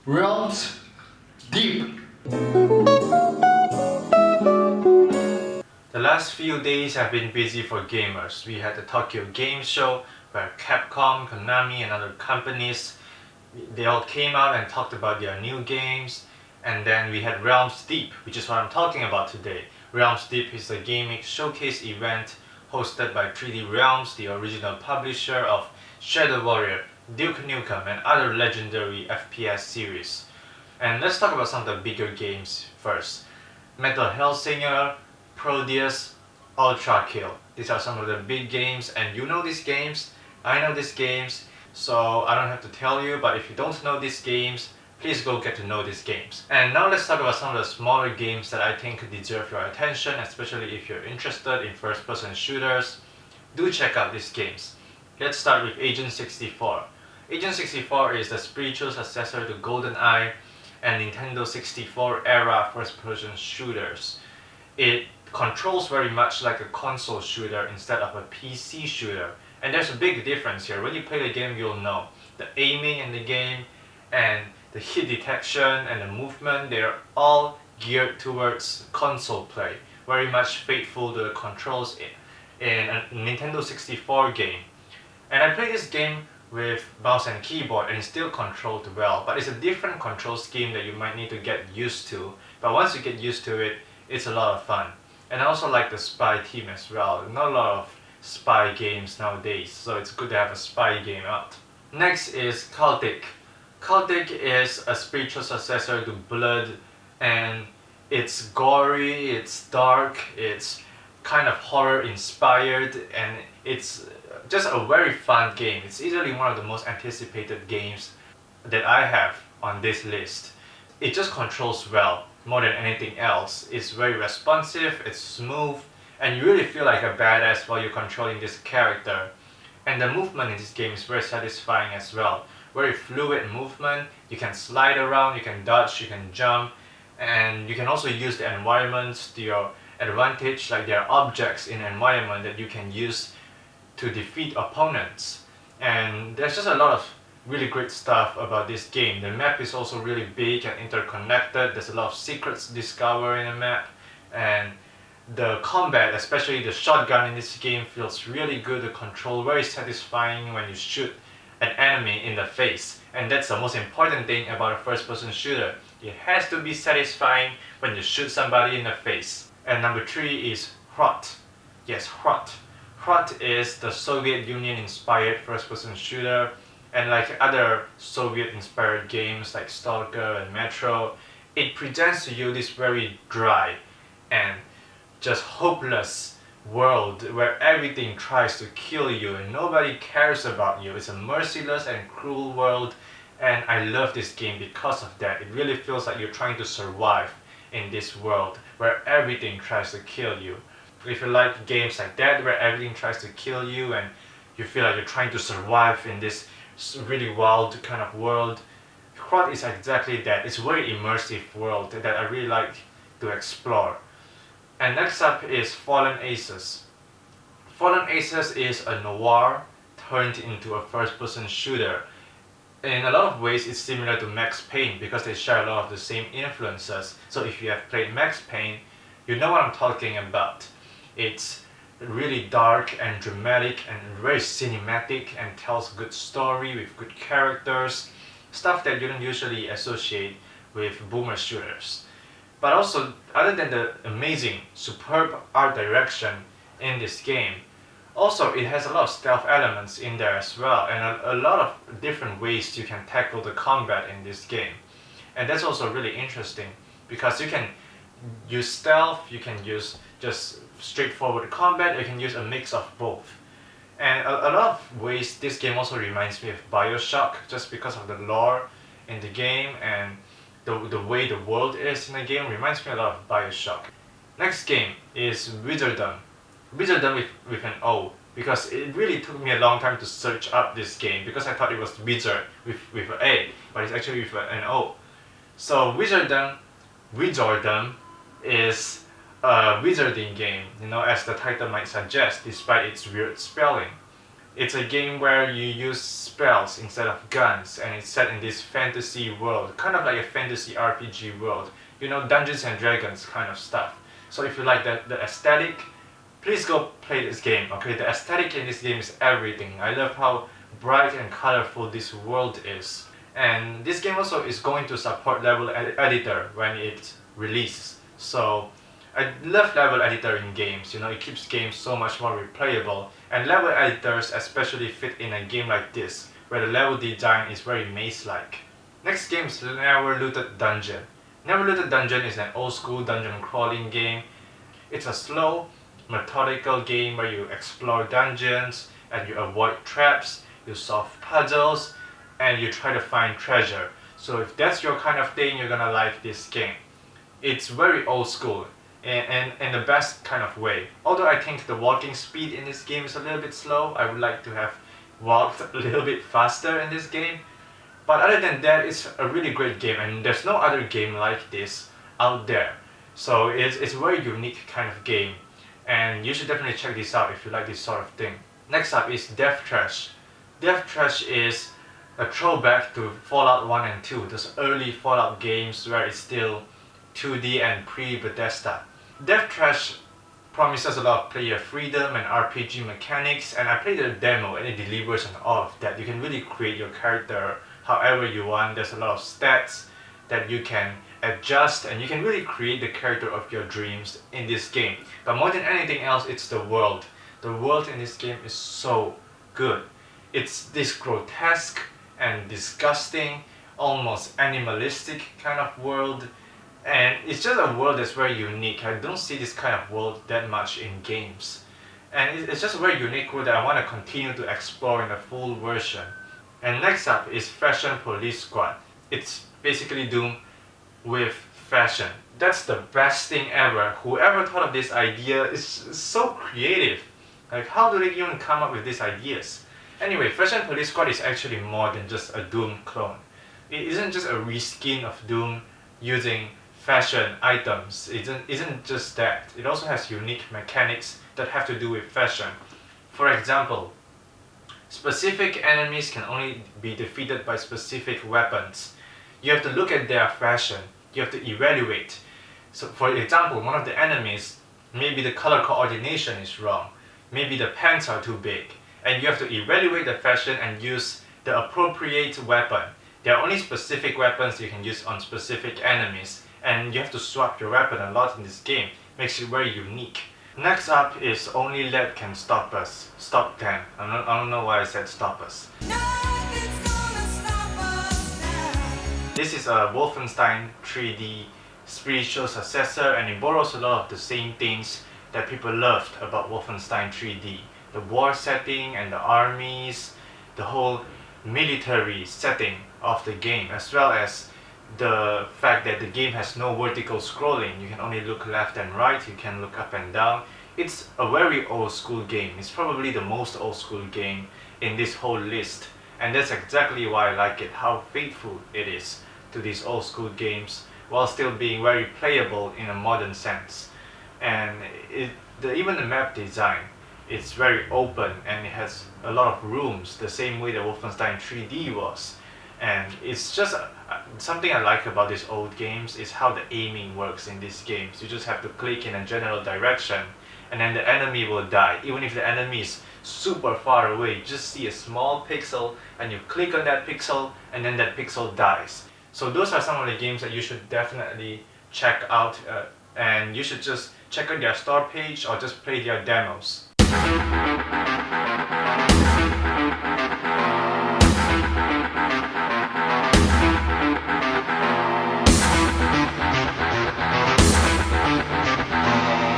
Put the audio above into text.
Realms Deep. The last few days have been busy for gamers. We had the Tokyo Game Show where Capcom, Konami and other companies, they all came out and talked about their new games. And then we had Realms Deep, which is what I'm talking about today. Realms Deep is a gaming showcase event hosted by 3D Realms, the original publisher of Shadow Warrior, Duke Nukem and other legendary FPS series. And let's talk about some of the bigger games first. Metal Hellsinger, Prodeus, Ultra Kill. These are some of the big games, and you know these games, I know these games, so I don't have to tell you, but if you don't know these games, please go get to know these games. And now let's talk about some of the smaller games that I think deserve your attention, especially if you're interested in first-person shooters. Do check out these games. Let's start with Agent 64. Agent 64 is the spiritual successor to GoldenEye and Nintendo 64 era first-person shooters. It controls very much like a console shooter instead of a PC shooter. And there's a big difference here. When you play the game, you'll know. The aiming in the game and the hit detection and the movement, they're all geared towards console play. Very much faithful to the controls in a Nintendo 64 game. And I played this game with mouse and keyboard and it's still controlled well, but it's a different control scheme that you might need to get used to. But once you get used to it, it's a lot of fun. And I also like the spy team as well. Not a lot of spy games nowadays, so it's good to have a spy game out. Next is Cultic. Cultic is a spiritual successor to Blood, and it's gory, it's dark, it's kind of horror inspired, and it's just a very fun game. It's easily one of the most anticipated games that I have on this list. It just controls well more than anything else. It's very responsive, it's smooth, and you really feel like a badass while you're controlling this character. And the movement in this game is very satisfying as well. Very fluid movement, you can slide around, you can dodge, you can jump, and you can also use the environments to your advantage, like there are objects in the environment that you can use to defeat opponents. And there's just a lot of really great stuff about this game. The map is also really big and interconnected. There's a lot of secrets to discover in the map, and the combat, especially the shotgun in this game, feels really good to control, very satisfying when you shoot an enemy in the face. And that's the most important thing about a first-person shooter. It has to be satisfying when you shoot somebody in the face. And number 3 is Hrot. Yes, Hrot. Hrot is the Soviet Union inspired first-person shooter, and like other Soviet inspired games like Stalker and Metro, it presents to you this very dry and just hopeless world where everything tries to kill you and nobody cares about you. It's a merciless and cruel world, and I love this game because of that. It really feels like you're trying to survive in this world where everything tries to kill you. If you like games like that where everything tries to kill you and you feel like you're trying to survive in this really wild kind of world, Hrot is exactly that. It's a very immersive world that I really like to explore. And next up is Fallen Aces. Fallen Aces is a noir turned into a first-person shooter. In a lot of ways, it's similar to Max Payne because they share a lot of the same influences. So if you have played Max Payne, you know what I'm talking about. It's really dark and dramatic and very cinematic and tells a good story with good characters, stuff that you don't usually associate with boomer shooters. But also, other than the amazing, superb art direction in this game, also it has a lot of stealth elements in there as well, and a lot of different ways you can tackle the combat in this game. And that's also really interesting because you can use stealth, you can use just straightforward combat, you can use a mix of both. And a lot of ways this game also reminds me of BioShock just because of the lore in the game, and the way the world is in the game reminds me a lot of BioShock. Next game is Wizardone. Wizardone with an O, because it really took me a long time to search up this game because I thought it was Wizard with an A, but it's actually with an O. So Wizardone is a wizarding game, as the title might suggest, despite its weird spelling. It's a game where you use spells instead of guns, and it's set in this fantasy world, kind of like a fantasy RPG world. You know, Dungeons and Dragons kind of stuff. So if you like the aesthetic, please go play this game, okay? The aesthetic in this game is everything. I love how bright and colorful this world is. And this game also is going to support level editor when it releases. So I love level editor in games, you know, it keeps games so much more replayable. And level editors especially fit in a game like this, where the level design is very maze-like. Next game is Never Looted Dungeon. Never Looted Dungeon is an old school dungeon crawling game. It's a slow, methodical game where you explore dungeons and you avoid traps, you solve puzzles, and you try to find treasure. So if that's your kind of thing, you're gonna like this game. It's very old school and in the best kind of way. Although I think the walking speed in this game is a little bit slow, I would like to have walked a little bit faster in this game. But other than that, it's a really great game, and there's no other game like this out there. So it's a very unique kind of game, and you should definitely check this out if you like this sort of thing. Next up is Death Trash. Death Trash is a throwback to Fallout 1 and 2, those early Fallout games where it's still 2D and pre-Bethesda. Death Trash promises a lot of player freedom and RPG mechanics, and I played the demo and it delivers on all of that. You can really create your character however you want. There's a lot of stats that you can adjust, and you can really create the character of your dreams in this game. But more than anything else, it's the world. The world in this game is so good. It's this grotesque and disgusting, almost animalistic kind of world, and it's just a world that's very unique. I don't see this kind of world that much in games, and it's just a very unique world that I want to continue to explore in the full version. And next up is Fashion Police Squad. It's basically Doom with fashion. That's the best thing ever. Whoever thought of this idea is so creative. Like, how do they even come up with these ideas? Anyway, Fashion Police Squad is actually more than just a Doom clone. It isn't just a reskin of Doom using fashion items. It isn't just that. It also has unique mechanics that have to do with fashion. For example, specific enemies can only be defeated by specific weapons. You have to look at their fashion. You have to evaluate. So for example, one of the enemies, maybe the color coordination is wrong. Maybe the pants are too big. And you have to evaluate the fashion and use the appropriate weapon. There are only specific weapons you can use on specific enemies, and you have to swap your weapon a lot in this game. Makes it very unique. Next up is Only Lead Can Stop Us. Stop them. I don't know why I said stop us. This is a Wolfenstein 3D spiritual successor, and it borrows a lot of the same things that people loved about Wolfenstein 3D. The war setting and the armies, the whole military setting of the game, as well as the fact that the game has no vertical scrolling. You can only look left and right, you can look up and down. It's a very old school game. It's probably the most old school game in this whole list, and that's exactly why I like it, how faithful it is to these old school games while still being very playable in a modern sense. And even the map design, it's very open and it has a lot of rooms, the same way that Wolfenstein 3D was. And it's just something I like about these old games is how the aiming works in these games. You just have to click in a general direction and then the enemy will die. Even if the enemy is super far away, you just see a small pixel and you click on that pixel and then that pixel dies. So those are some of the games that you should definitely check out, and you should just check out their store page or just play their demos.